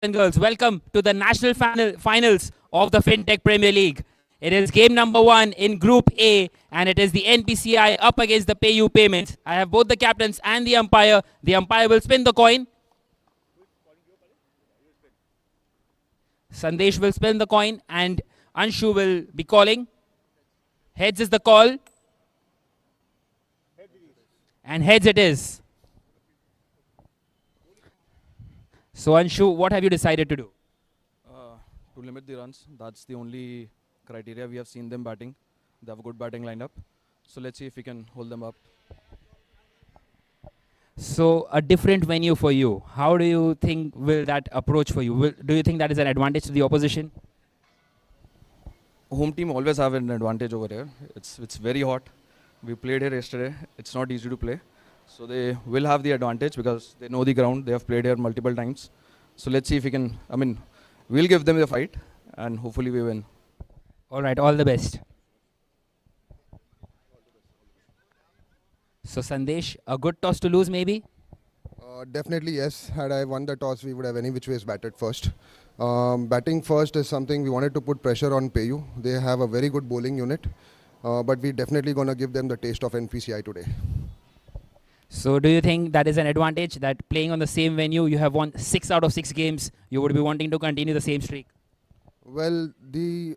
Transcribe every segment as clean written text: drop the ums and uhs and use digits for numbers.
and girls, welcome to the national finals of the FinTech Premier League. It is game number 1 in Group A, and it is the NPCI up against the PayU payments. I have both the captains and the umpire. The umpire will spin the coin. Sandesh will spin the coin, and Anshu will be calling. Heads is the call, and heads it is. So Anshu, what have you decided to do? To limit the runs. That's the only criteria. We have seen them batting. They have a good batting lineup. So let's see if we can hold them up. So a different venue for you. How do you think will that approach for you? Do you think that is an advantage to the opposition? Home team always have an advantage over here. It's very hot. We played here yesterday. It's not easy to play. So they will have the advantage because they know the ground. They have played here multiple times. So let's see if we can, we'll give them the fight and hopefully we win. All right, all the best. So Sandesh, a good toss to lose maybe? Definitely yes. Had I won the toss, we would have any which ways batted first. Batting first is something we wanted to put pressure on PayU. They have a very good bowling unit, but we definitely going to give them the taste of NPCI today. So do you think that is an advantage that playing on the same venue, you have won 6 out of 6 games, you would be wanting to continue the same streak? Well, the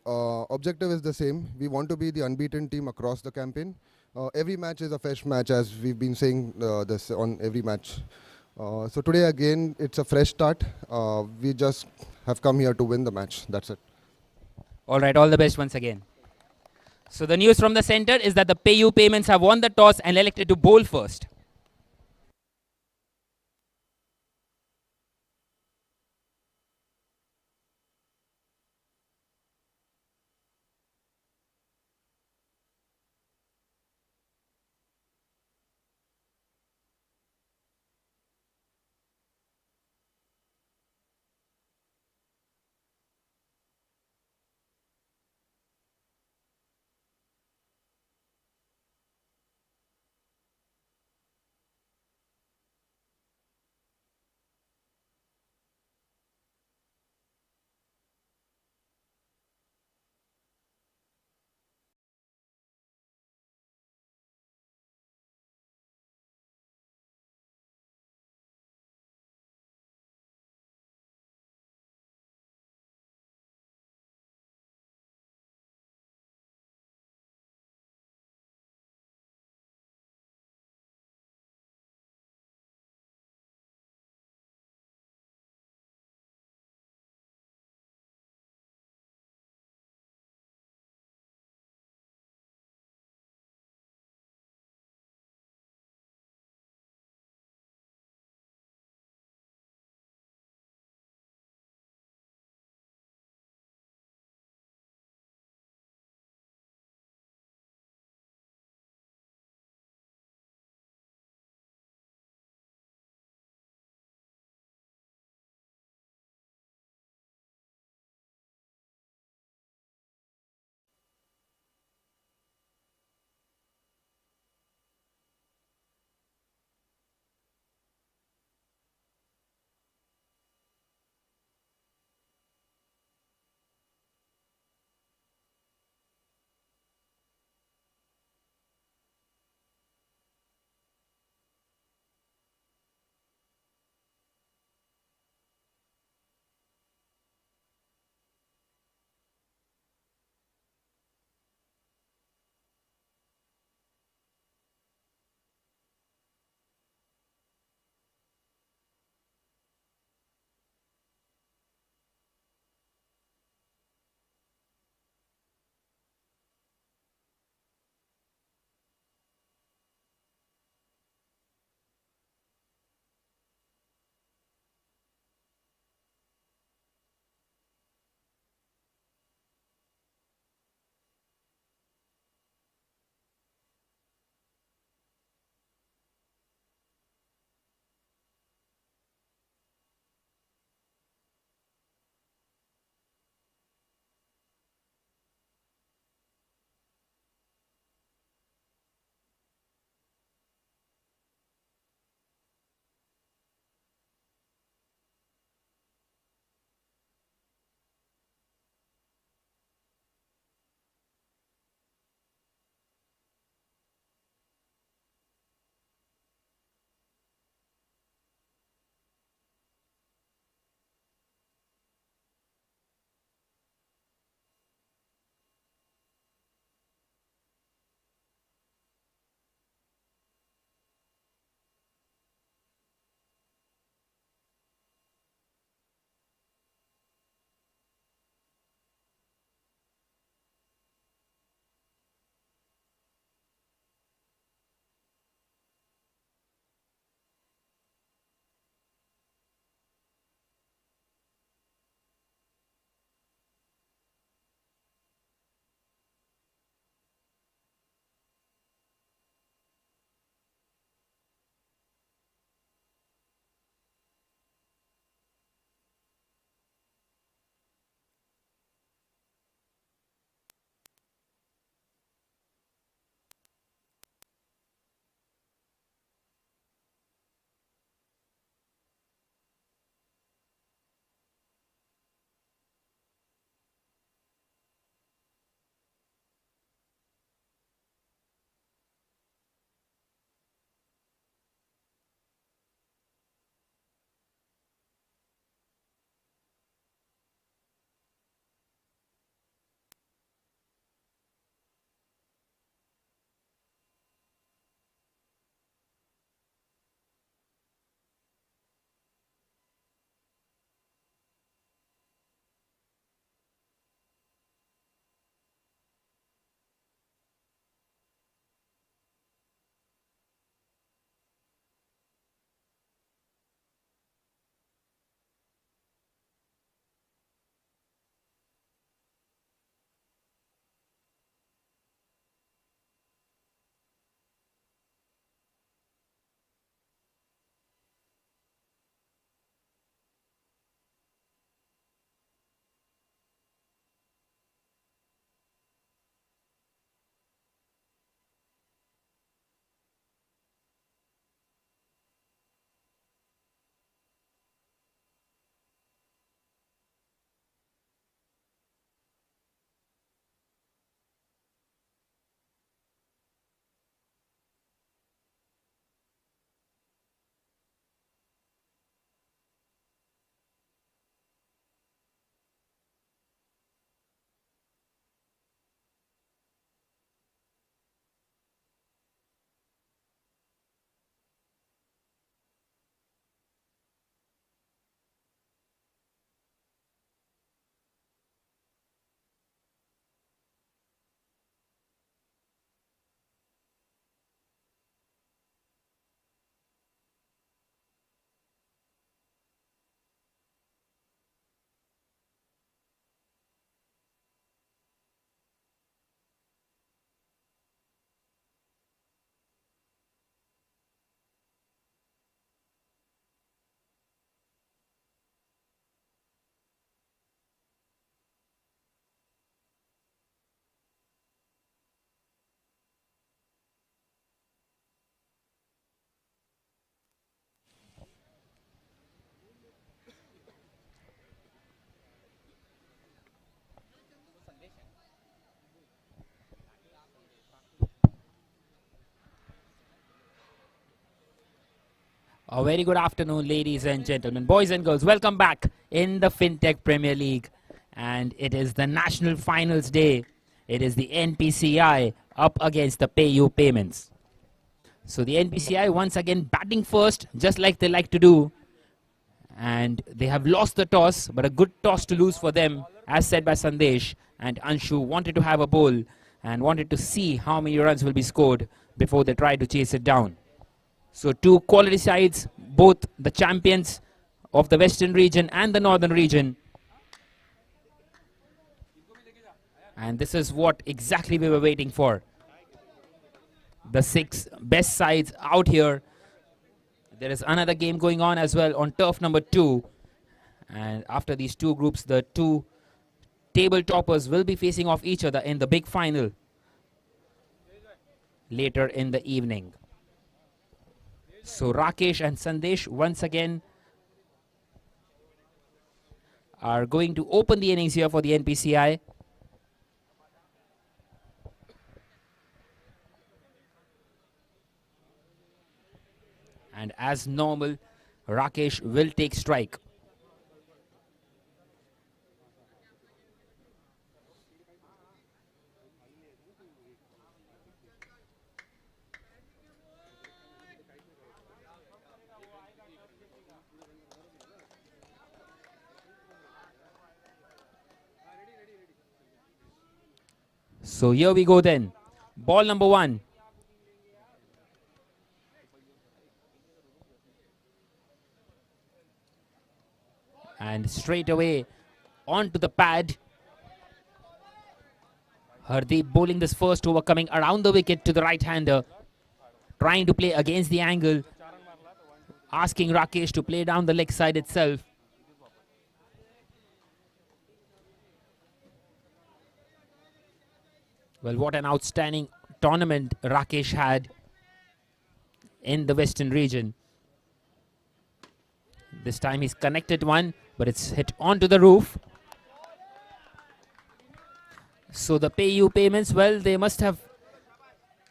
objective is the same. We want to be the unbeaten team across the campaign. Every match is a fresh match, as we've been saying this on every match. So today again, it's a fresh start. We just have come here to win the match. That's it. All right, all the best once again. So the news from the center is that the PayU payments have won the toss and elected to bowl first. A very good afternoon, ladies and gentlemen, boys and girls. Welcome back in the FinTech Premier League. And it is the National Finals Day. It is the NPCI up against the PayU Payments. So the NPCI once again batting first, just like they like to do. And they have lost the toss, but a good toss to lose for them, as said by Sandesh. And Anshu wanted to have a bowl and wanted to see how many runs will be scored before they try to chase it down. So two quality sides, both the champions of the Western region and the Northern region. And this is what exactly we were waiting for. The 6 best sides out here. There is another game going on as well on turf number 2. And after these two groups, the two table toppers will be facing off each other in the big final later in the evening. So Rakesh and Sandesh once again are going to open the innings here for the NPCI. And as normal, Rakesh will take strike. So here we go then. Ball number 1. And straight away onto the pad. Hardeep bowling this first over, coming around the wicket to the right-hander. Trying to play against the angle. Asking Rakesh to play down the leg side itself. Well, what an outstanding tournament Rakesh had in the Western region. This time he's connected one, but it's hit onto the roof. So the PayU Payments, well, they must have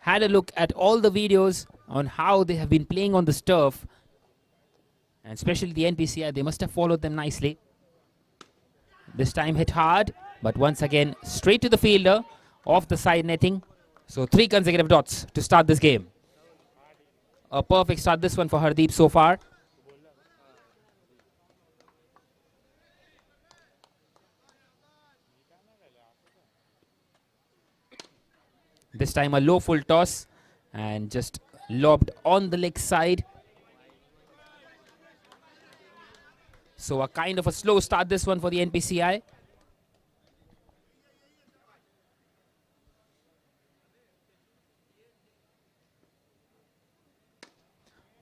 had a look at all the videos on how they have been playing on this turf. And especially the NPCI, they must have followed them nicely. This time hit hard, but once again straight to the fielder off the side netting. So 3 consecutive dots to start this game. A perfect start this one for Hardeep so far. This time a low full toss and just lobbed on the leg side. So a kind of a slow start this one for the NPCI.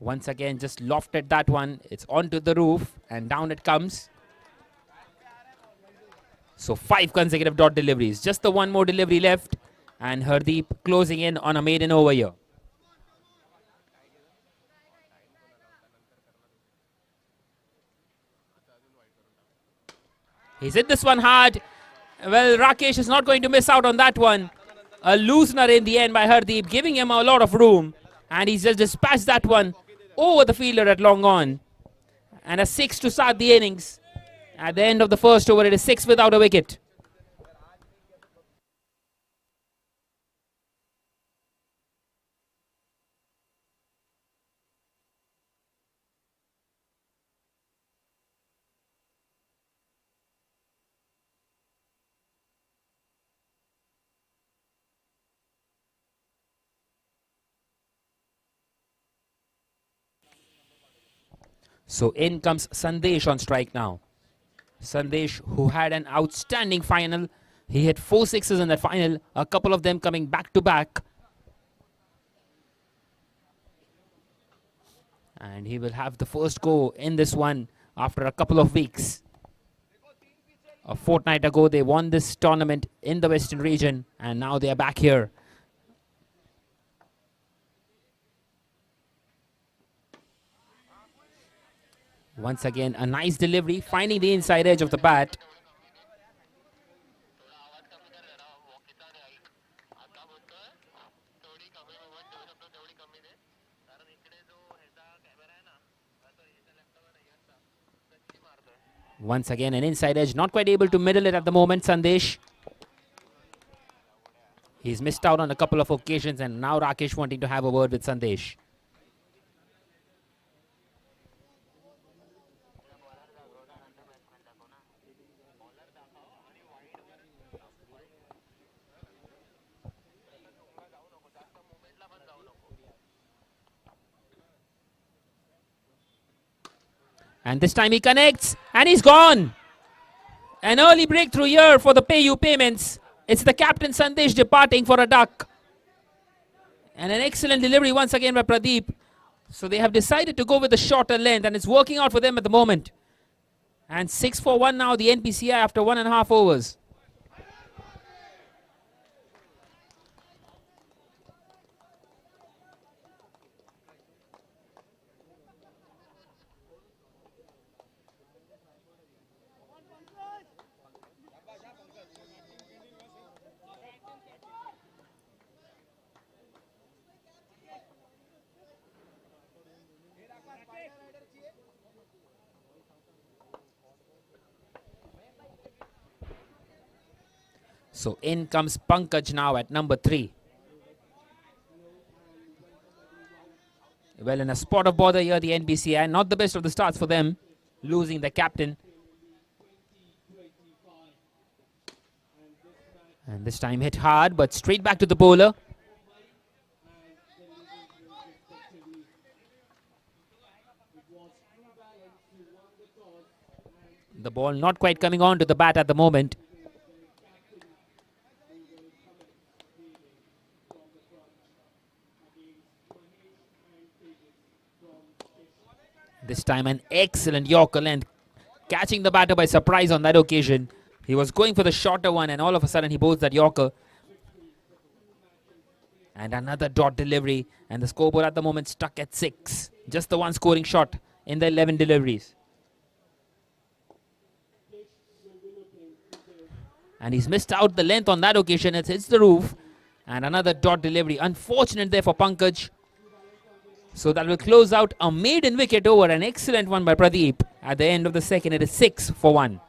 Once again just lofted that one. It's onto the roof and down it comes. So 5 consecutive dot deliveries. Just the one more delivery left. And Hardeep closing in on a maiden over here. He's hit this one hard. Well, Rakesh is not going to miss out on that one. A loosener in the end by Hardeep, giving him a lot of room. And he's just dispatched that one over the fielder at long on. And a 6 to start the innings. At the end of the first over, it is 6 without a wicket. So in comes Sandesh on strike now. Sandesh, who had an outstanding final. He hit 4 sixes in that final, a couple of them coming back to back. And he will have the first go in this one after a couple of weeks. A fortnight ago, they won this tournament in the Western region, and now they are back here. Once again, a nice delivery, finding the inside edge of the bat. Once again, an inside edge, not quite able to middle it at the moment, Sandesh. He's missed out on a couple of occasions, and now Rakesh wanting to have a word with Sandesh. And this time he connects, and he's gone. An early breakthrough here for the PayU payments. It's the captain Sandesh departing for a duck. And an excellent delivery once again by Pradeep. So they have decided to go with the shorter length, and it's working out for them at the moment. And 6-1 now, the NPCI after 1.5 overs. So in comes Pankaj now at number 3. Well, in a spot of bother here, the NPCI, not the best of the starts for them, losing the captain. And this time hit hard, but straight back to the bowler. The ball not quite coming on to the bat at the moment. This time an excellent Yorker length, catching the batter by surprise on that occasion. He was going for the shorter one, and all of a sudden he bowls that Yorker. And another dot delivery, and the scoreboard at the moment stuck at 6. Just the one scoring shot in the 11 deliveries. And he's missed out the length on that occasion. It hits the roof. And another dot delivery. Unfortunate there for Pankaj. So that will close out a maiden wicket over. An excellent one by Pradeep. At the end of the second, it is 6-1.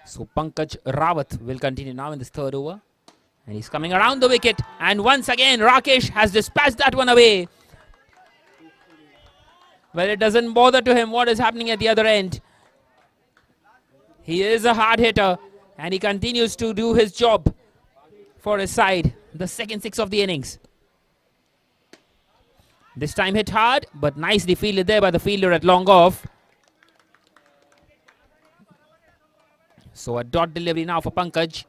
So Pankaj Rawat will continue now in this third over. And he's coming around the wicket. And once again, Rakesh has dispatched that one away. Well, it doesn't bother to him what is happening at the other end. He is a hard hitter. And he continues to do his job for his side. The second 6 of the innings. This time hit hard, but nicely fielded there by the fielder at long off. So a dot delivery now for Pankaj.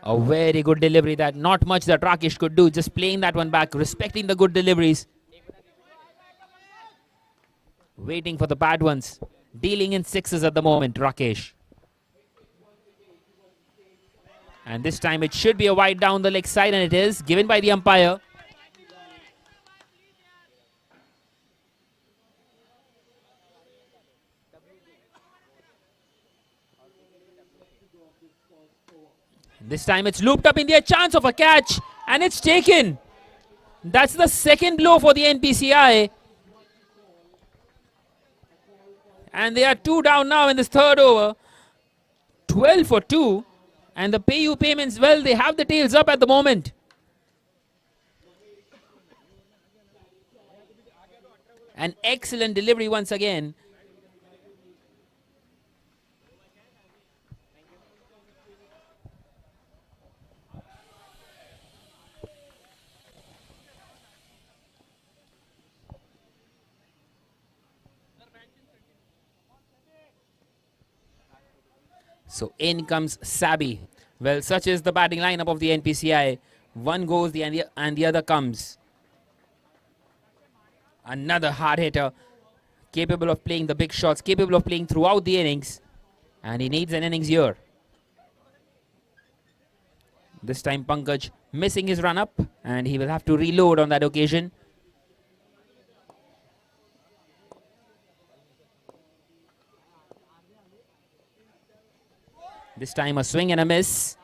A very good delivery, that not much that Rakesh could do, just playing that one back, respecting the good deliveries. Waiting for the bad ones. Dealing in 6s at the moment, Rakesh. And this time it should be a wide down the leg side, and it is given by the umpire. This time it's looped up in the chance of a catch, and it's taken. That's the second blow for the NPCI. And they are 2 down now in this third over. 12 for 2. And the PayU payments, well, they have the tails up at the moment. An excellent delivery once again. So in comes Sabi. Well, such is the batting lineup of the NPCI. One goes and the other comes. Another hard hitter, capable of playing the big shots, capable of playing throughout the innings. And he needs an innings here. This time Pankaj missing his run up, and he will have to reload on that occasion. This time a swing and a miss.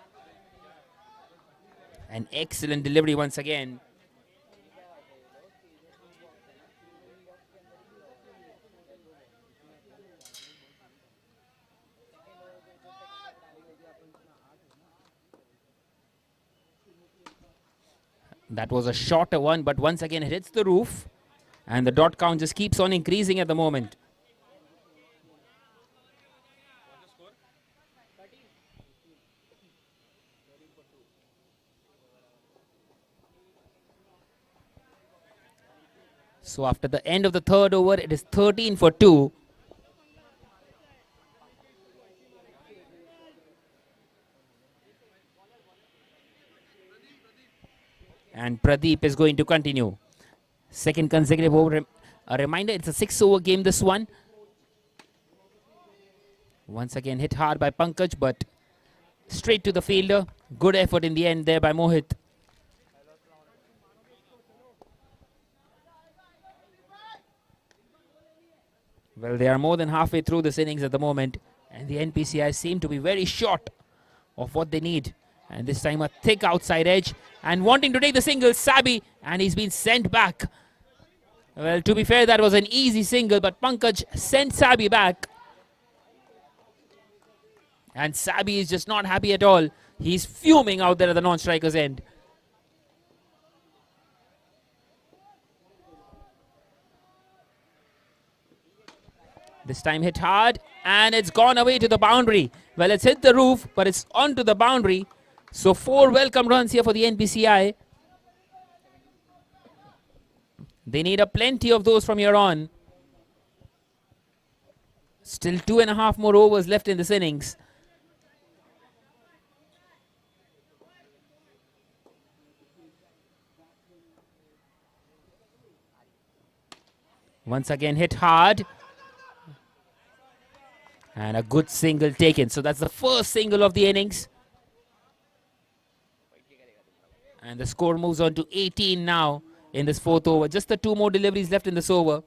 An excellent delivery once again. That was a shorter one, but once again it hits the roof. And the dot count just keeps on increasing at the moment. So after the end of the third over, it is 13 for 2. And Pradeep is going to continue. Second consecutive over. A reminder, it's a 6-over game, this one. Once again hit hard by Pankaj, but straight to the fielder. Good effort in the end there by Mohit. Well, they are more than halfway through this innings at the moment, and the NPCI seem to be very short of what they need. And this time a thick outside edge, and wanting to take the single, Sabi, and he's been sent back. Well, to be fair, that was an easy single, but Pankaj sent Sabi back. And Sabi is just not happy at all. He's fuming out there at the non-striker's end. This time hit hard, and it's gone away to the boundary. Well, it's hit the roof, but it's onto the boundary. So 4 welcome runs here for the NPCI. They need a plenty of those from here on. Still 2.5 more overs left in this innings. Once again hit hard. And a good single taken. So that's the first single of the innings. And the score moves on to 18 now in this 4th over. Just the 2 more deliveries left in this over.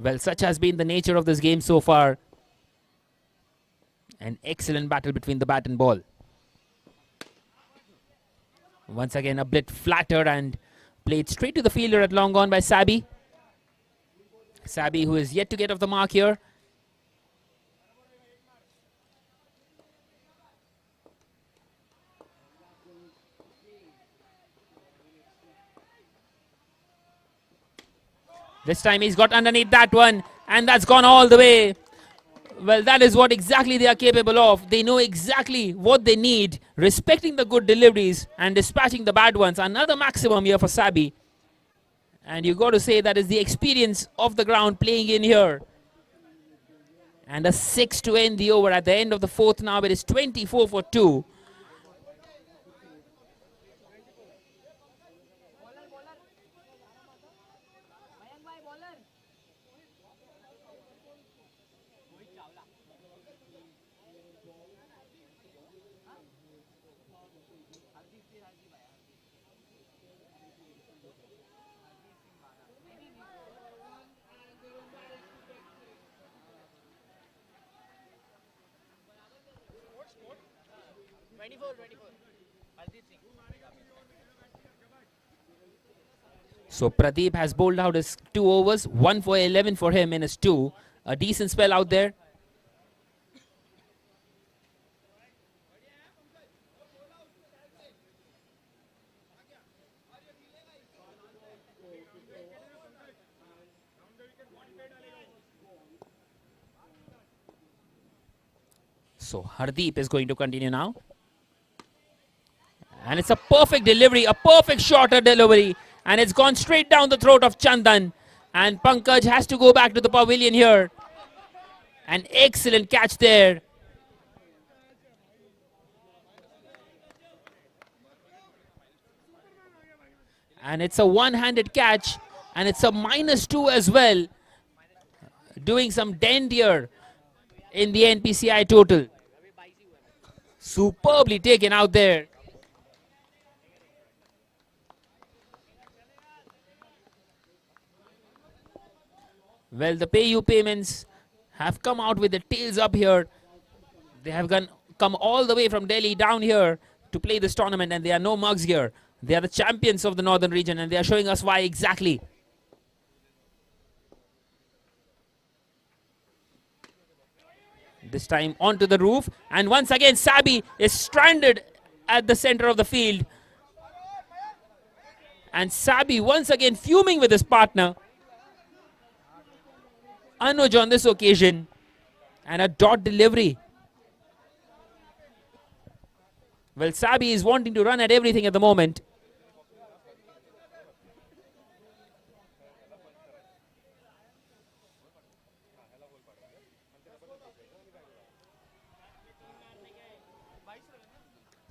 Well, such has been the nature of this game so far. An excellent battle between the bat and ball. Once again, a bit flattered and played straight to the fielder at long on by Sabi. Sabi, who is yet to get off the mark here. This time he's got underneath that one, and that's gone all the way. Well, that is what exactly they are capable of. They know exactly what they need, respecting the good deliveries and dispatching the bad ones. Another maximum here for Sabi. And you got to say that is the experience of the ground playing in here. And a 6 to end the over. At the end of the 4th now, it is 24 for 2. So Pradeep has bowled out his 2 overs, 1 for 11 for him in his 2. A decent spell out there. So Hardeep is going to continue now. And it's a perfect delivery, a perfect shorter delivery. And it's gone straight down the throat of Chandan. And Pankaj has to go back to the pavilion here. An excellent catch there. And it's a one-handed catch. And it's a -2 as well. Doing some dent here in the NPCI total. Superbly taken out there. Well, the PayU payments have come out with the tails up here. They have come all the way from Delhi down here to play this tournament, and they are no mugs here. They are the champions of the northern region, and they are showing us why exactly. This time onto the roof, and once again Sabi is stranded at the center of the field. And Sabi once again fuming with his partner Anuj on this occasion, and a dot delivery. Well, Sabi is wanting to run at everything at the moment.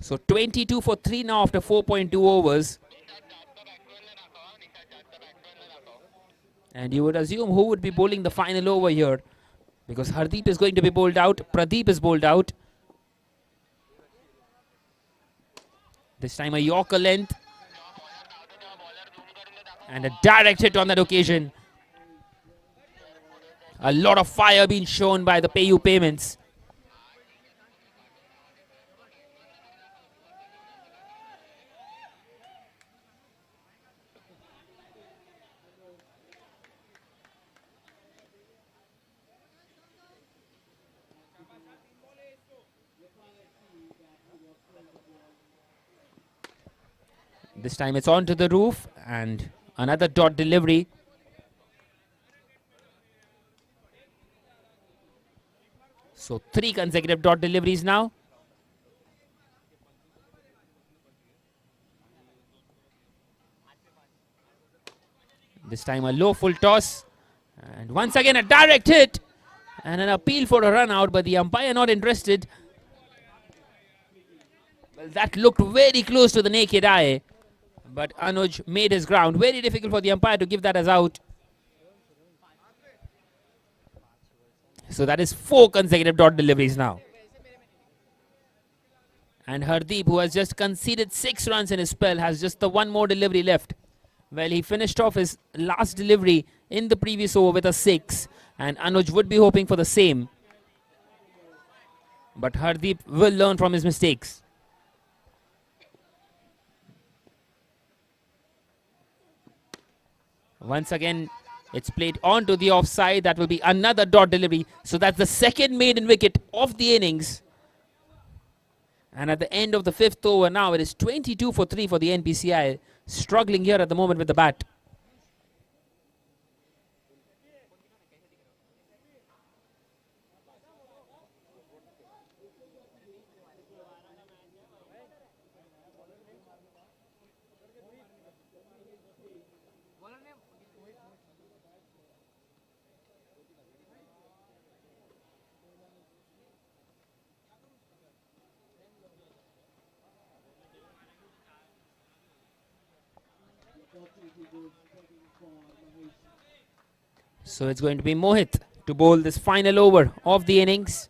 So 22 for 3 now after 4.2 overs. And you would assume who would be bowling the final over here, because Hardeep is going to be bowled out, Pradeep is bowled out. This time a Yorker length. And a direct hit on that occasion. A lot of fire being shown by the PayU payments. This time it's onto the roof, and another dot delivery. So 3 consecutive dot deliveries now. This time a low full toss, and once again a direct hit and an appeal for a run out, but the umpire not interested. Well, that looked very close to the naked eye, but Anuj made his ground. Very difficult for the umpire to give that as out. So that is 4 consecutive dot deliveries now. And Hardeep, who has just conceded 6 runs in his spell, has just the 1 more delivery left. Well, he finished off his last delivery in the previous over with a 6. And Anuj would be hoping for the same. But Hardeep will learn from his mistakes. Once again, it's played onto the offside. That will be another dot delivery. So that's the second maiden wicket of the innings. And at the end of the 5th over now, it is 22 for 3 for the NPCI. Struggling here at the moment with the bat. So it's going to be Mohit to bowl this final over of the innings.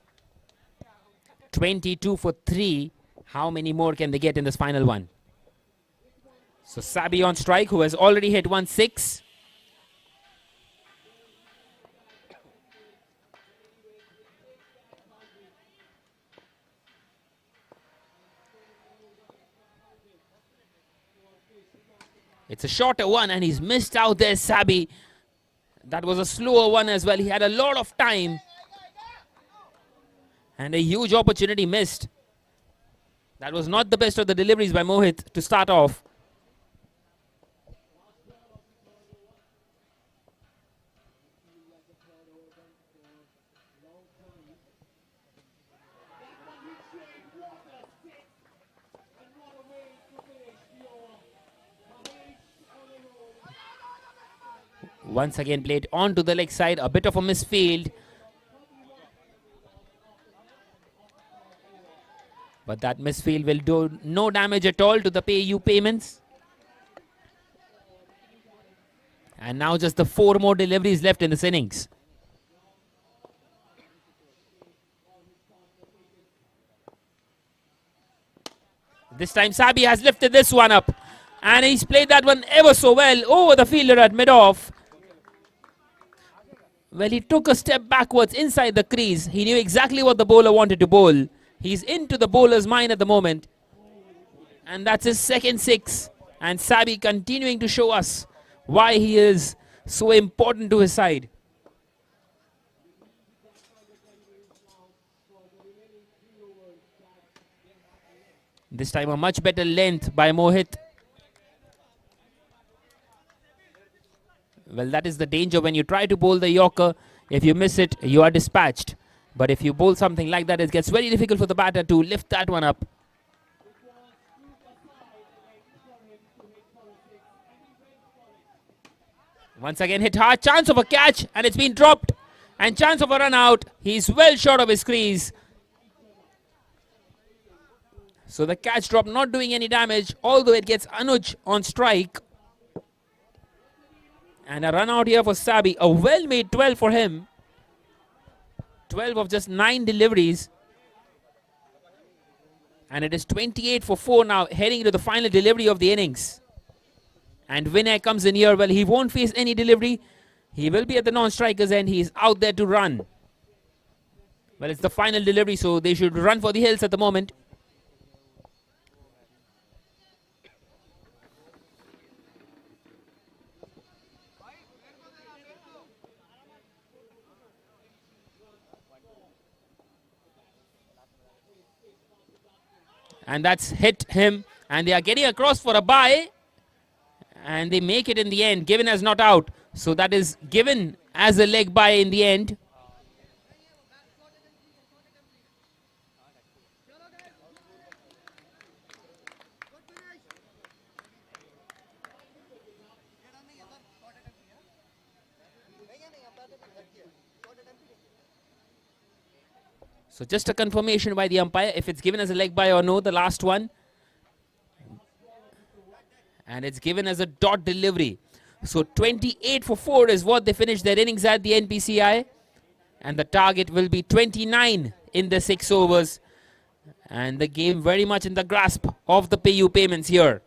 22 for 3. How many more can they get in this final one? So Sabi on strike, who has already hit 1-6. It's a shorter one, and he's missed out there, Sabi. That was a slower one as well. He had a lot of time. And a huge opportunity missed. That was not the best of the deliveries by Mohit to start off. Once again played onto the leg side, a bit of a misfield. But that misfield will do no damage at all to the PayU payments. And now just the 4 more deliveries left in this innings. This time Sabi has lifted this one up. And he's played that one ever so well over the fielder at mid-off. Well, he took a step backwards inside the crease. He knew exactly what the bowler wanted to bowl. He's into the bowler's mind at the moment. And that's his second 6. And Sabi continuing to show us why he is so important to his side. This time a much better length by Mohit. Well, that is the danger when you try to bowl the Yorker. If you miss it, you are dispatched. But if you bowl something like that, it gets very difficult for the batter to lift that one up. Once again hit hard, chance of a catch, and it's been dropped. And chance of a run out. He's well short of his crease. So the catch drop not doing any damage, although it gets Anuj on strike. And a run out here for Sabi. A well-made 12 for him. 12 of just 9 deliveries. And it is 28 for 4 now, heading into the final delivery of the innings. And Vinay comes in here. Well, he won't face any delivery. He will be at the non-striker's end. He's out there to run. Well, it's the final delivery, so they should run for the hills at the moment. And that's hit him. And they are getting across for a bye. And they make it in the end. Given as not out. So that is given as a leg bye in the end. So just a confirmation by the umpire if it's given as a leg bye or no, the last one. And it's given as a dot delivery. So 28 for 4 is what they finished their innings at the NPCI. And the target will be 29 in the 6 overs. And the game very much in the grasp of the PayU payments here.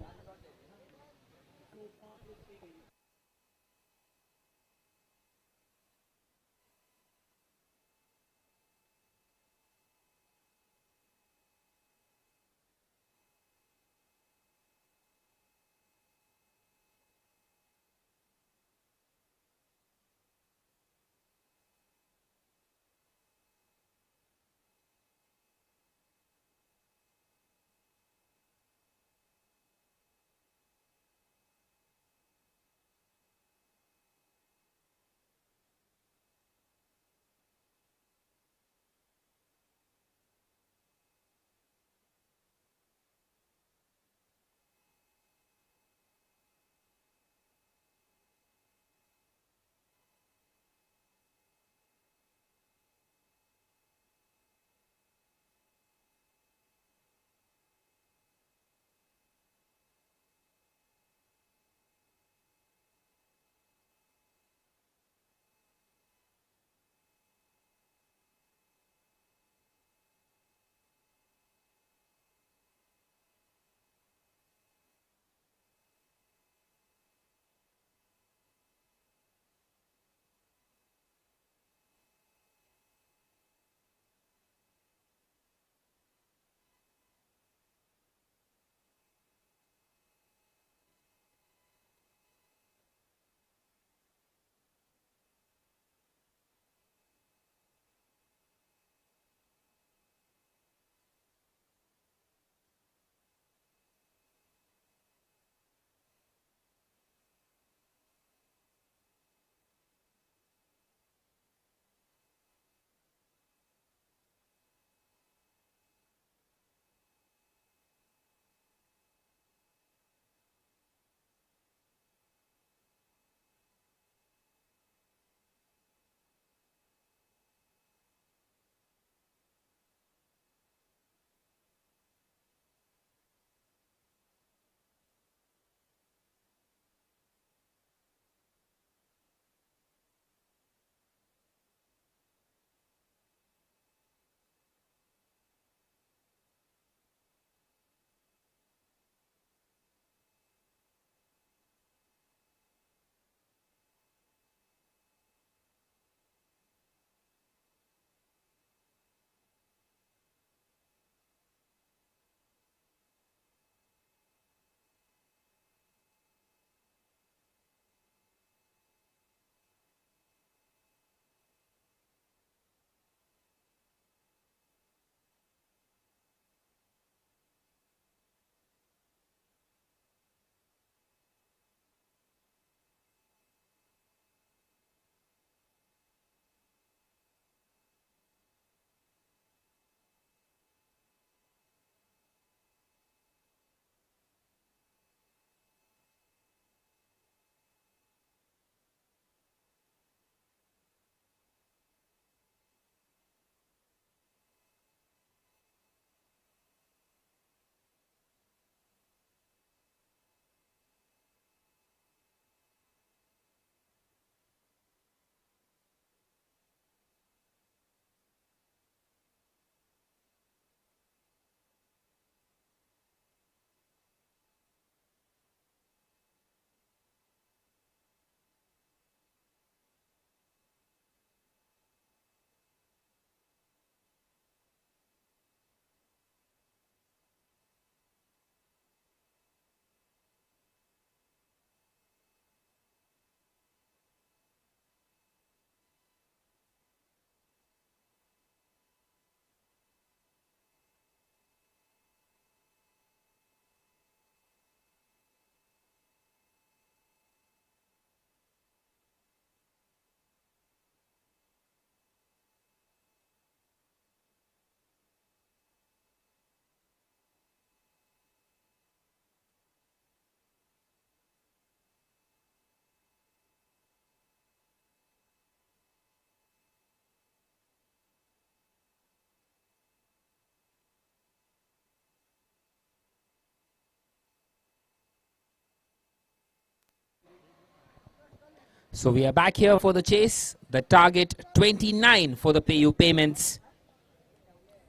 So we are back here for the chase. The target 29 for the PayU payments.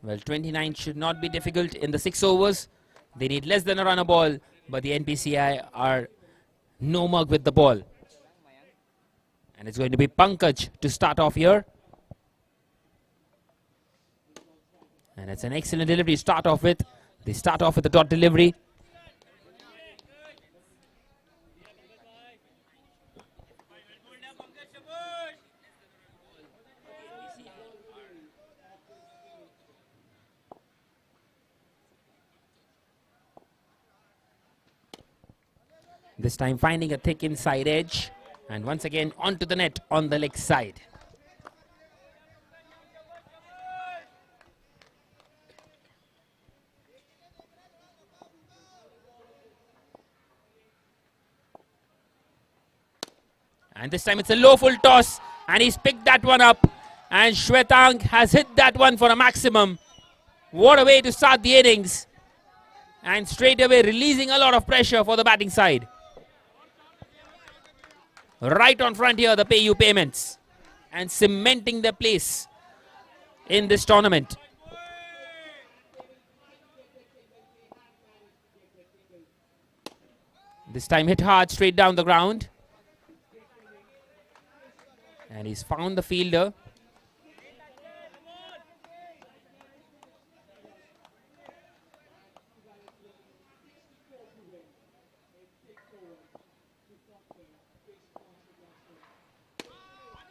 Well, 29 should not be difficult in the 6 overs. They need less than a run a ball, but the NPCI are no mug with the ball. And it's going to be Pankaj to start off here. And it's an excellent delivery to start off with. They start off with the dot delivery. This time finding a thick inside edge. And once again onto the net on the leg side. And this time it's a low full toss. And he's picked that one up. And Shwetang has hit that one for a maximum. What a way to start the innings. And straight away releasing a lot of pressure for the batting side. Right on front here, the PayU payments. And cementing their place in this tournament. This time hit hard straight down the ground. And he's found the fielder.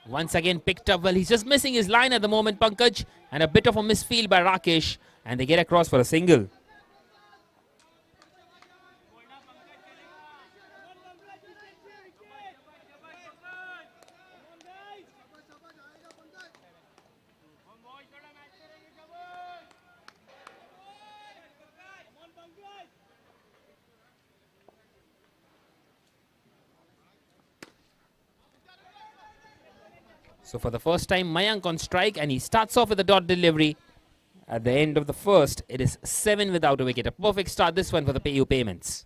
Once again picked up well. He's just missing his line at the moment, Pankaj. And a bit of a misfield by Rakesh. And they get across for a single. So for the first time, Mayank on strike, and he starts off with a dot delivery. At the end of the first, it is 7 without a wicket. A perfect start this one for the PayU payments.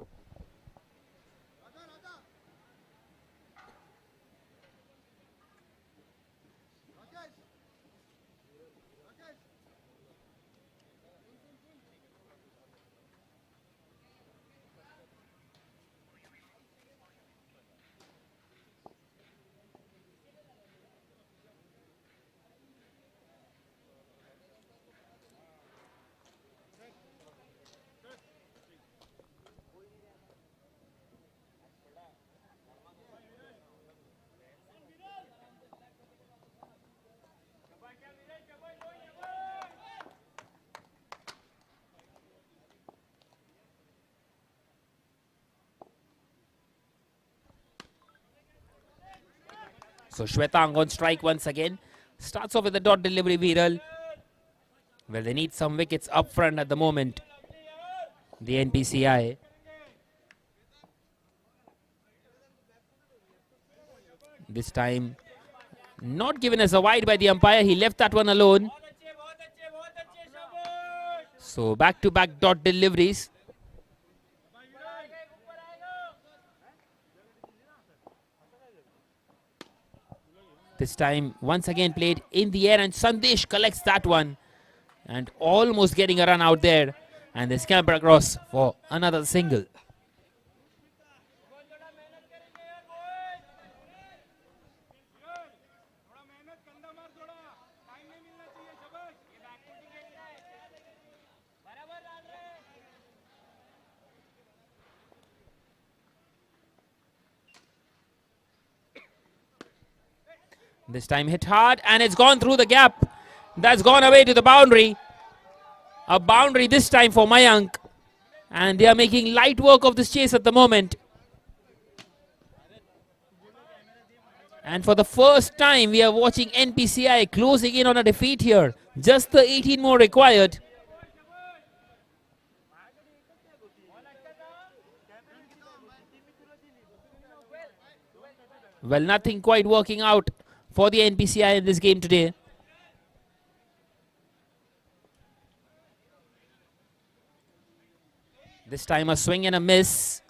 So Shwetang on strike once again. Starts off with the dot delivery, Viral. Well, they need some wickets up front at the moment. The NPCI. This time not given as a wide by the umpire. He left that one alone. So back-to-back dot deliveries. This time once again played in the air, and Sandesh collects that one. And almost getting a run out there. And they scamper across for another single. This time hit hard, and it's gone through the gap. That's gone away to the boundary. A boundary this time for Mayank. And they are making light work of this chase at the moment. And for the first time, we are watching NPCI closing in on a defeat here. Just the 18 more required. Well, nothing quite working out for the NPCI in this game today. This time a swing and a miss.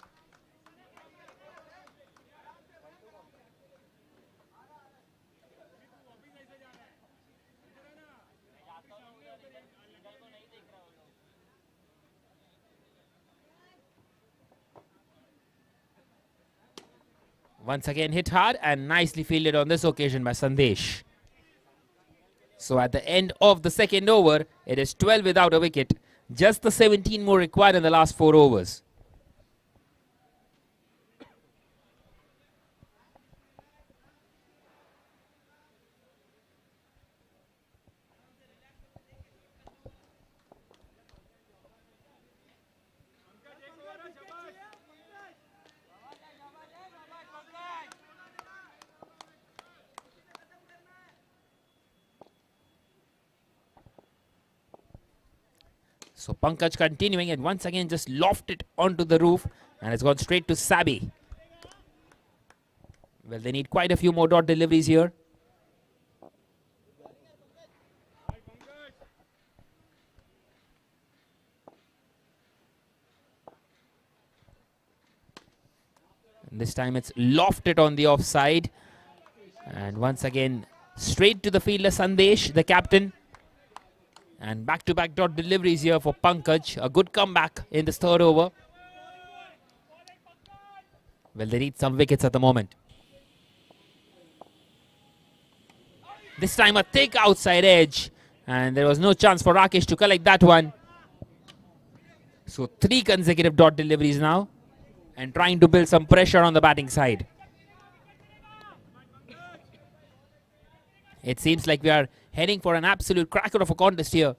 Once again hit hard and nicely fielded on this occasion by Sandesh. So at the end of the second over, it is 12 without a wicket. Just the 17 more required in the last 4 overs. So Pankaj continuing and once again just lofted it onto the roof and it's gone straight to Sabi. Well, they need quite a few more dot deliveries here. And this time it's lofted on the offside. And once again, straight to the fielder Sandesh, the captain. And back-to-back dot deliveries here for Pankaj. A good comeback in this third over. Well, they need some wickets at the moment. This time a thick outside edge. And there was no chance for Rakesh to collect that one. So 3 consecutive dot deliveries now. And trying to build some pressure on the batting side. It seems like we are heading for an absolute cracker of a contest here.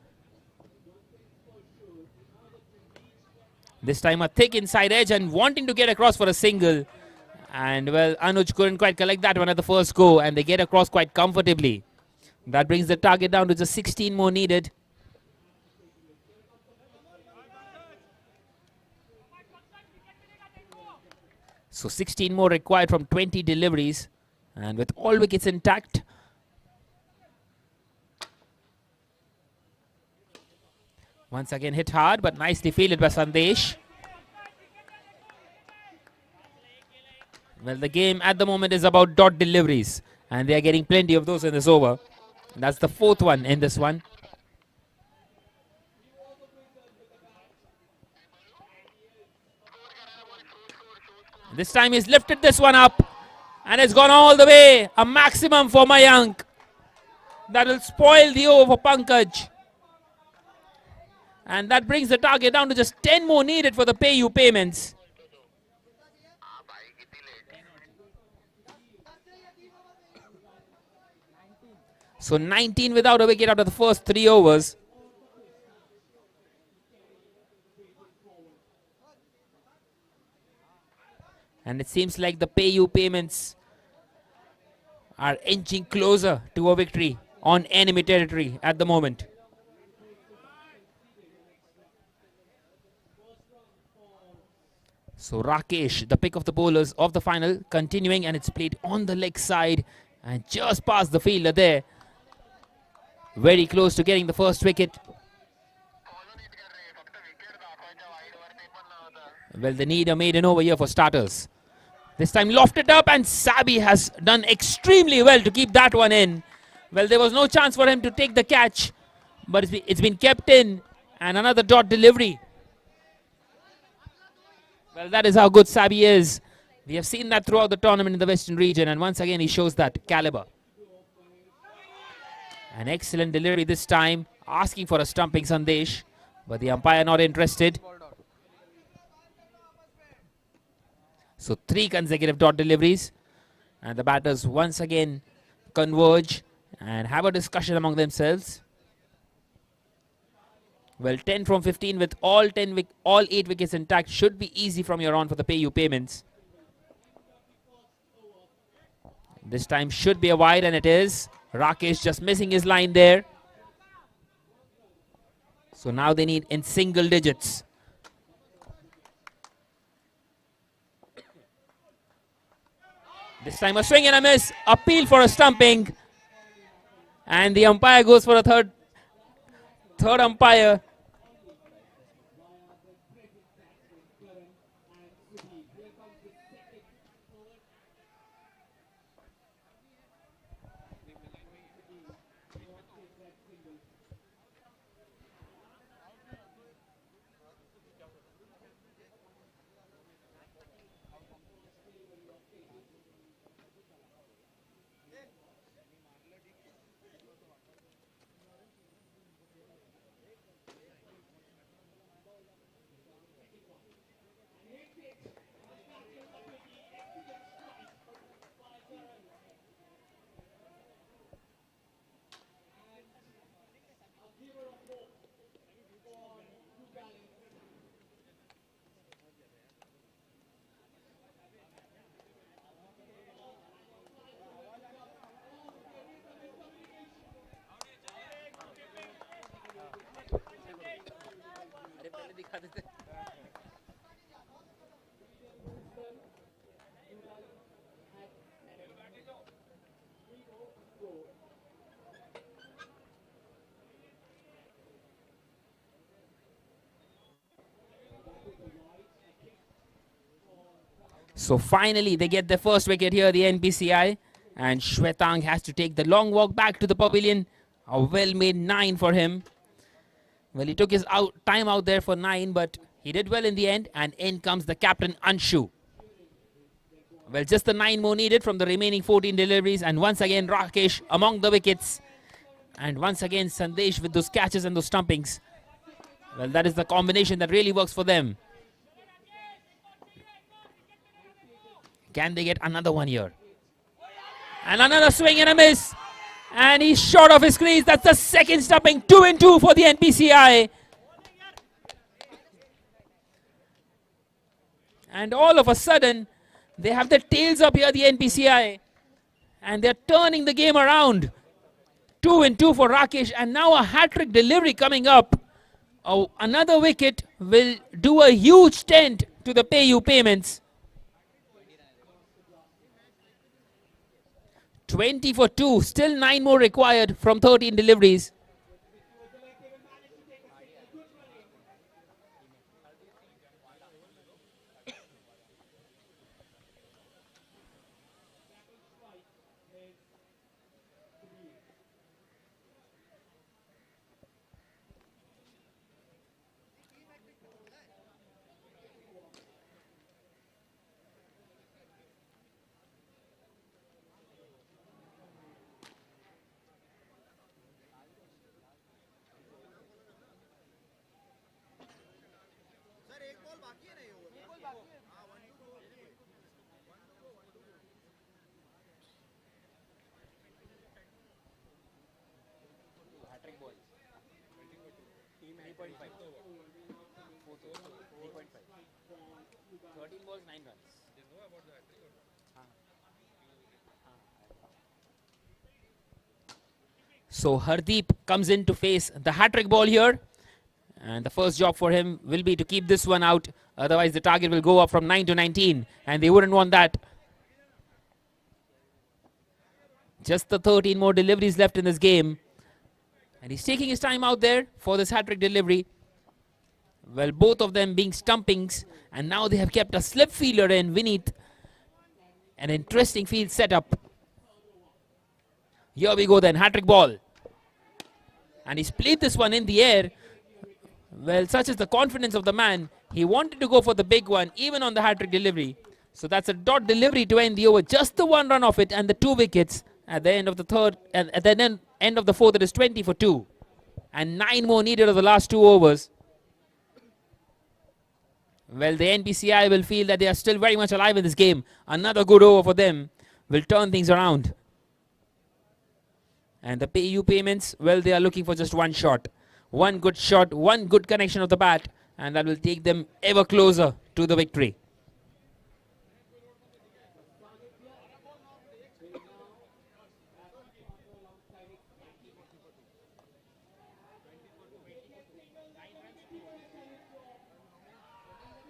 This time a thick inside edge and wanting to get across for a single. And well, Anuj couldn't quite collect that one at the first go and they get across quite comfortably. That brings the target down to just 16 more needed. So 16 more required from 20 deliveries. And with all wickets intact, once again hit hard, but nicely fielded by Sandesh. Well, the game at the moment is about dot deliveries. And they are getting plenty of those in this over. And that's the 4th one in this one. This time he's lifted this one up. And it's gone all the way. A maximum for Mayank. That will spoil the over for Pankaj. And that brings the target down to just 10 more needed for the PayU payments. So 19 without a wicket out of the first 3 overs. And it seems like the PayU payments are inching closer to a victory on enemy territory at the moment. So Rakesh, the pick of the bowlers of the final, continuing, and it's played on the leg side and just past the fielder there. Very close to getting the first wicket. Well, they need a maiden over here for starters. This time lofted up and Sabi has done extremely well to keep that one in. Well, there was no chance for him to take the catch, but it's been kept in, and another dot delivery. Well, that is how good Sabi is. We have seen that throughout the tournament in the Western region, and once again he shows that caliber. An excellent delivery this time, asking for a stumping Sandesh, but the umpire not interested. So 3 consecutive dot deliveries, and the batters once again converge and have a discussion among themselves. Well, 10 from 15 with all 8 wickets intact should be easy from here on for the PayU payments. This time should be a wide, and it is. Rakesh just missing his line there. So now they need in single digits. This time a swing and a miss. Appeal for a stumping. And the umpire goes for a third umpire. So finally, they get their first wicket here, the NPCI. And Shwetang has to take the long walk back to the pavilion. A well-made 9 for him. Well, he took his time out there for 9, but he did well in the end. And in comes the captain, Anshu. Well, just the 9 more needed from the remaining 14 deliveries. And once again, Rakesh among the wickets. And once again, Sandesh with those catches and those stumpings. Well, that is the combination that really works for them. Can they get another one here? And another swing and a miss. And he's short of his crease. That's the second stumping. 2 and 2 for the NPCI. And all of a sudden, they have their tails up here, the NPCI. And they're turning the game around. 2 and 2 for Rakesh. And now a hat-trick delivery coming up. Oh, another wicket will do a huge dent to the PayU payments. 20 for 2. Still 9 more required from 13 deliveries. So Hardeep comes in to face the hat-trick ball here. And the first job for him will be to keep this one out. Otherwise, the target will go up from 9 to 19. And they wouldn't want that. Just the 13 more deliveries left in this game. And he's taking his time out there for this hat-trick delivery. Well, both of them being stumpings. And now they have kept a slip fielder in, Vineet. An interesting field setup. Here we go then, hat-trick ball. And he's played this one in the air. Well, such is the confidence of the man. He wanted to go for the big one, even on the hat-trick delivery. So that's a dot delivery to end the over. Just the 1 run off it and the 2 wickets at the end of the third. And at the end of the fourth, it is 20 for 2. And 9 more needed of the last 2 overs. Well, the NPCI will feel that they are still very much alive in this game. Another good over for them will turn things around. And the PayU payments, well, they are looking for just 1 shot. 1 good shot, 1 good connection of the bat. And that will take them ever closer to the victory.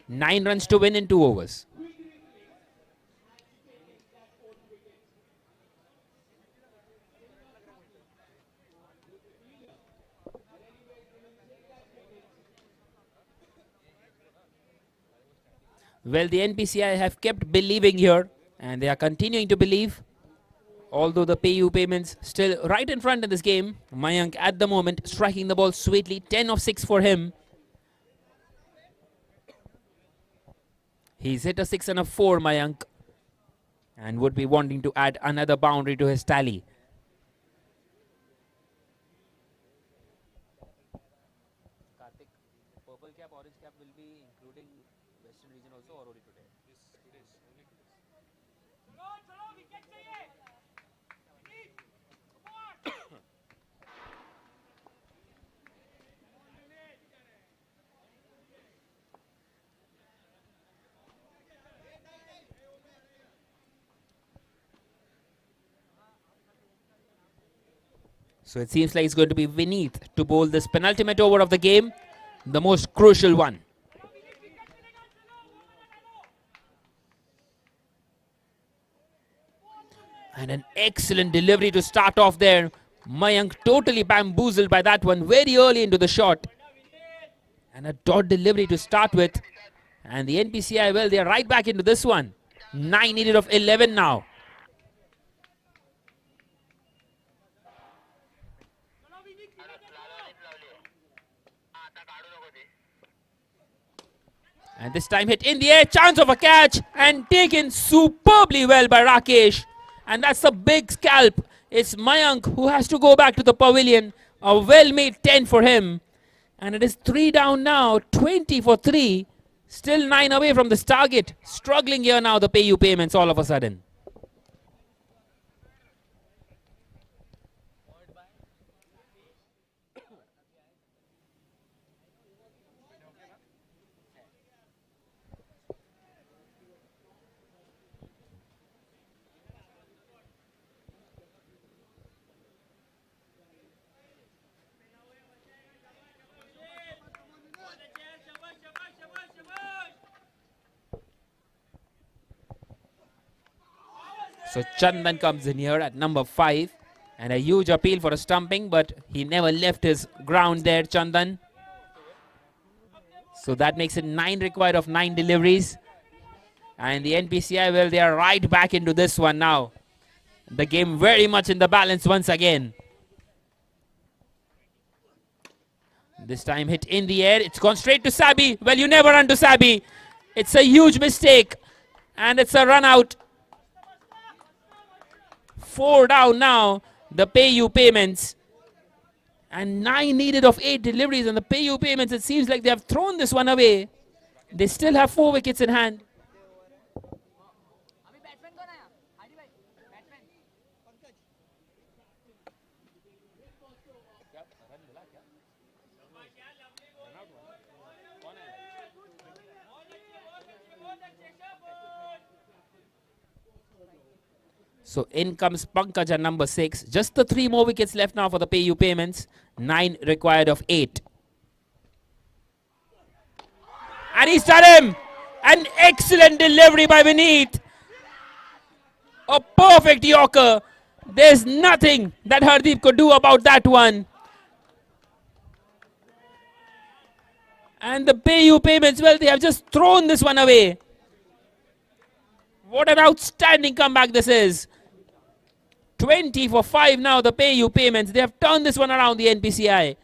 Nine runs to win in 2 overs. Well, the NPCI have kept believing here, and they are continuing to believe. Although the PayU payments still right in front in this game. Mayank at the moment striking the ball sweetly. 10 of 6 for him. He's hit a 6 and a 4, Mayank, and would be wanting to add another boundary to his tally. Karthik, purple cap, orange cap will be including Western region also, or only today? Today's only today. So it seems like it's going to be Vineet to bowl this penultimate over of the game. the most crucial one. And an excellent delivery to start off there. Mayank totally bamboozled by that one very early into the shot. And a dot delivery to start with. And the NPCI, well, they are right back into this one. 9 needed of 11 now. And this time hit in the air, chance of a catch and taken superbly well by Rakesh. And that's a big scalp. It's Mayank who has to go back to the pavilion. A well-made 10 for him. And it is 3 down now, 20 for 3. Still 9 away from this target. Struggling here now, the PayU payments all of a sudden. So Chandan comes in here at number 5. And a huge appeal for a stumping, but he never left his ground there, Chandan. So that makes it 9 required of 9 deliveries. And the NPCI, well, they are right back into this one now. The game very much in the balance once again. This time hit in the air. It's gone straight to Sabi. Well, you never run to Sabi. It's a huge mistake. And it's a run out. 4 down now, the PayU payments. And 9 needed of 8 deliveries. And the PayU payments, it seems like they have thrown this one away. They still have 4 wickets in hand. So in comes Pankaj at number 6. Just the 3 more wickets left now for the PayU payments. 9 required of 8. And he's done him! An excellent delivery by Vineet. A perfect Yorker. There's nothing that Hardeep could do about that one. And the PayU payments, well, they have just thrown this one away. What an outstanding comeback this is. 20 for 5 now, the PayU payments. They have turned this one around, the NPCI.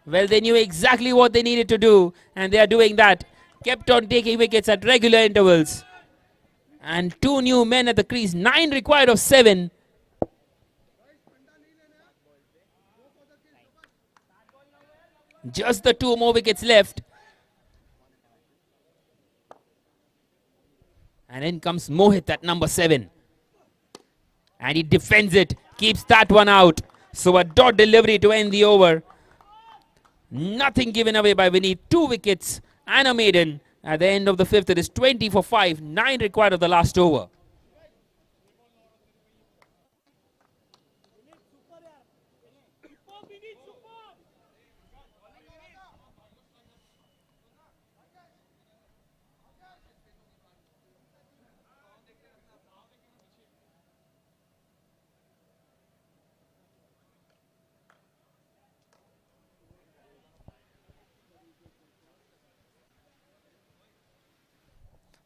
Well, they knew exactly what they needed to do, and they are doing that. Kept on taking wickets at regular intervals. And 2 new men at the crease. 9 required of 7. Just the 2 more wickets left. And in comes Mohit at number 7. And he defends it. Keeps that one out. So a dot delivery to end the over. Nothing given away by Vineet. 2 wickets and a maiden. At the end of the 5th, it is 20 for 5. 9 required of the last over.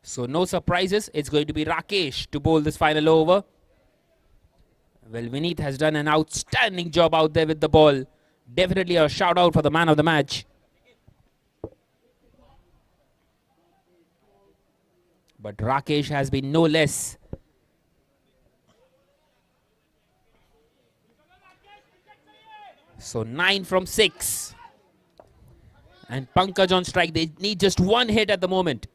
So no surprises. It's going to be Rakesh to bowl this final over. Well, Vineet has done an outstanding job out there with the ball. Definitely a shout out for the man of the match. But Rakesh has been no less. So 9 from 6. And Pankaj on strike. They need just 1 hit at the moment.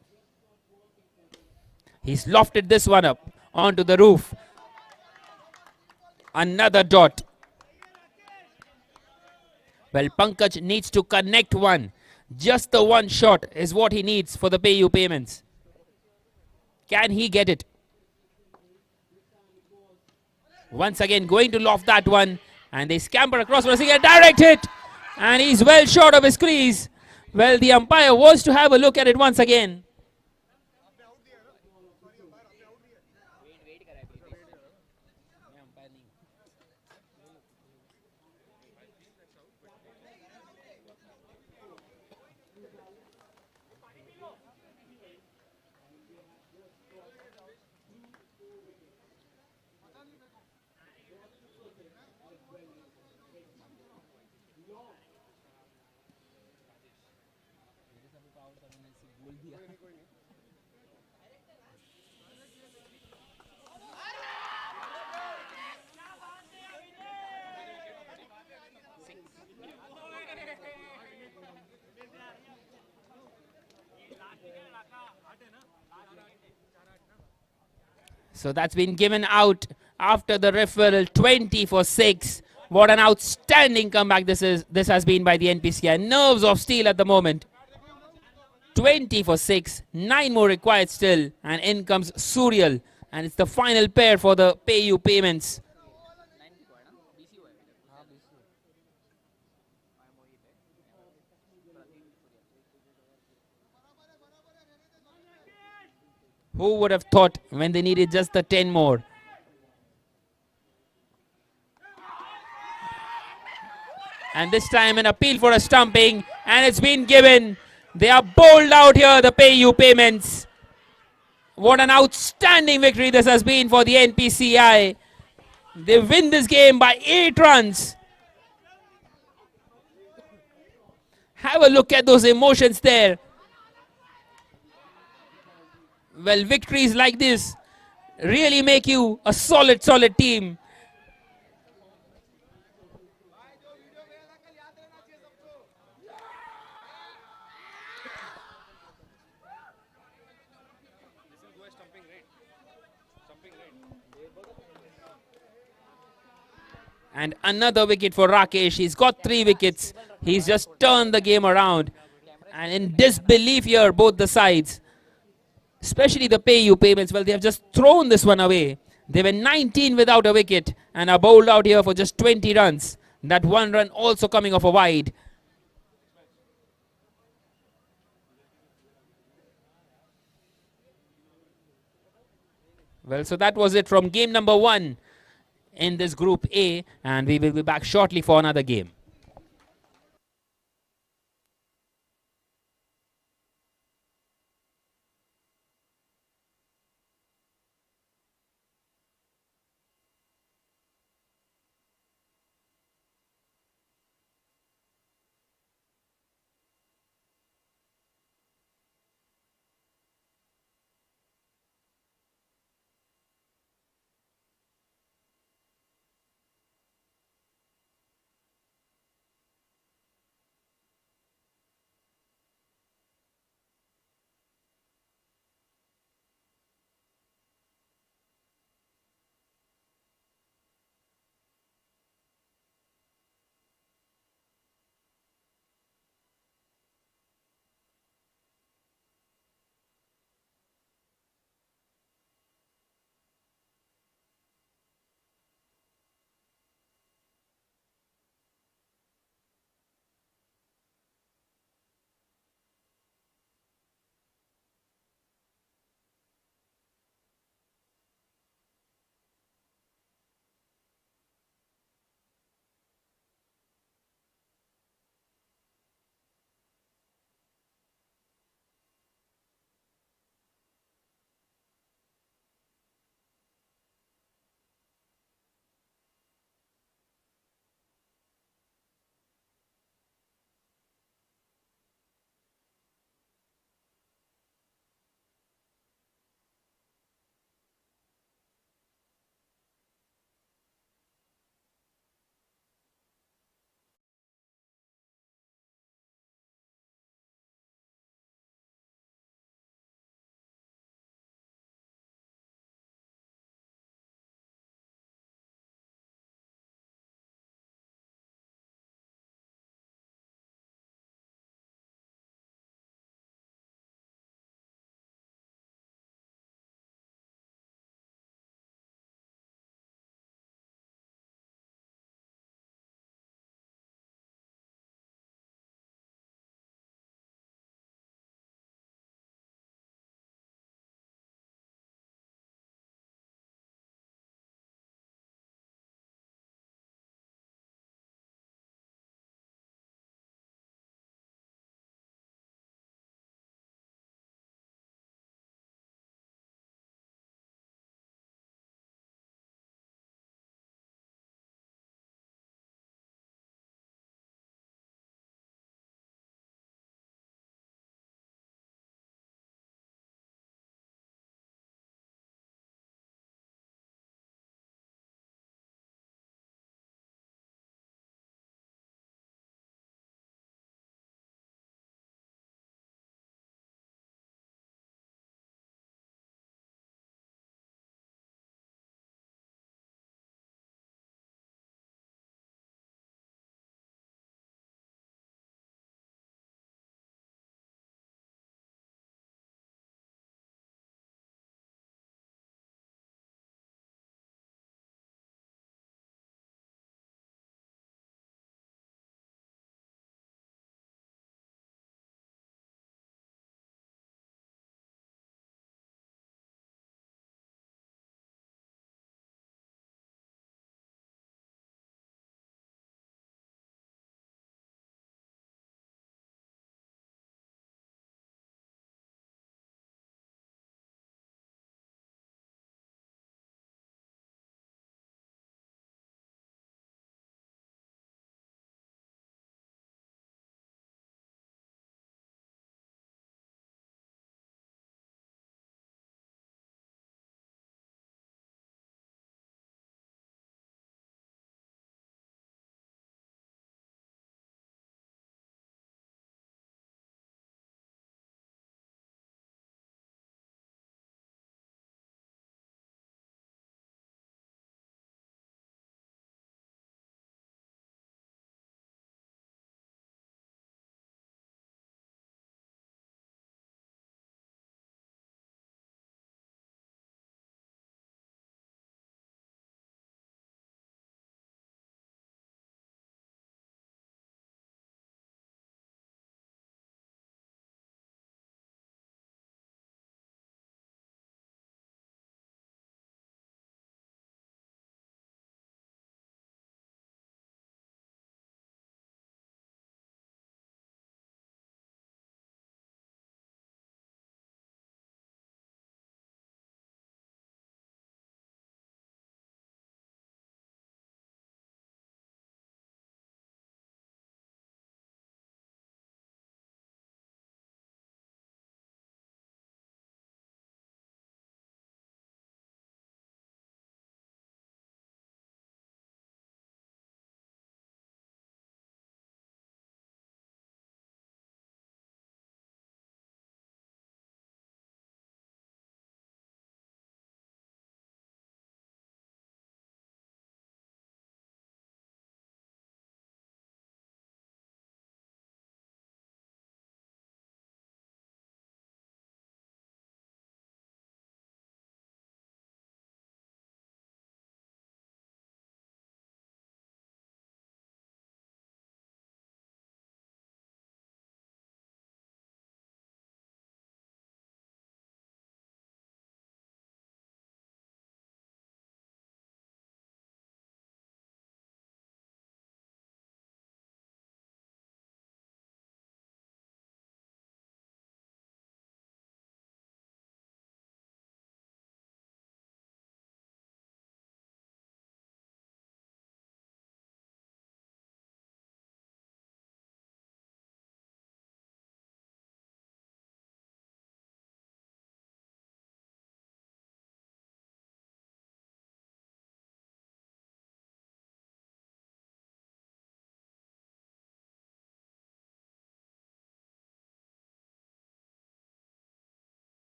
He's lofted this one up onto the roof. Another dot. Well, Pankaj needs to connect one. Just the 1 shot is what he needs for the PayU payments. Can he get it? Once again, going to loft that one. And they scamper across for a direct hit. And he's well short of his crease. Well, the umpire was to have a look at it once again. So that's been given out after the referral, 20 for 6. What an outstanding comeback this has been by the NPCI. Nerves of steel at the moment. 20 for 6. 9 more required still. And in comes Surreal. And it's the final pair for the PayU payments. Who would have thought when they needed just the 10 more? And this time an appeal for a stumping, and it's been given. They are bowled out here, the PayU payments. What an outstanding victory this has been for the NPCI. They win this game by 8 runs. Have a look at those emotions there. Well, victories like this really make you a solid team. And another wicket for Rakesh. He's got 3 wickets. He's just turned the game around. And in disbelief here, both the sides. Especially the PayU payments, well, they have just thrown this one away. They were 19 without a wicket and are bowled out here for just 20 runs. That 1 run also coming off a wide. Well, so that was it from game number 1 in this Group A, and we will be back shortly for another game.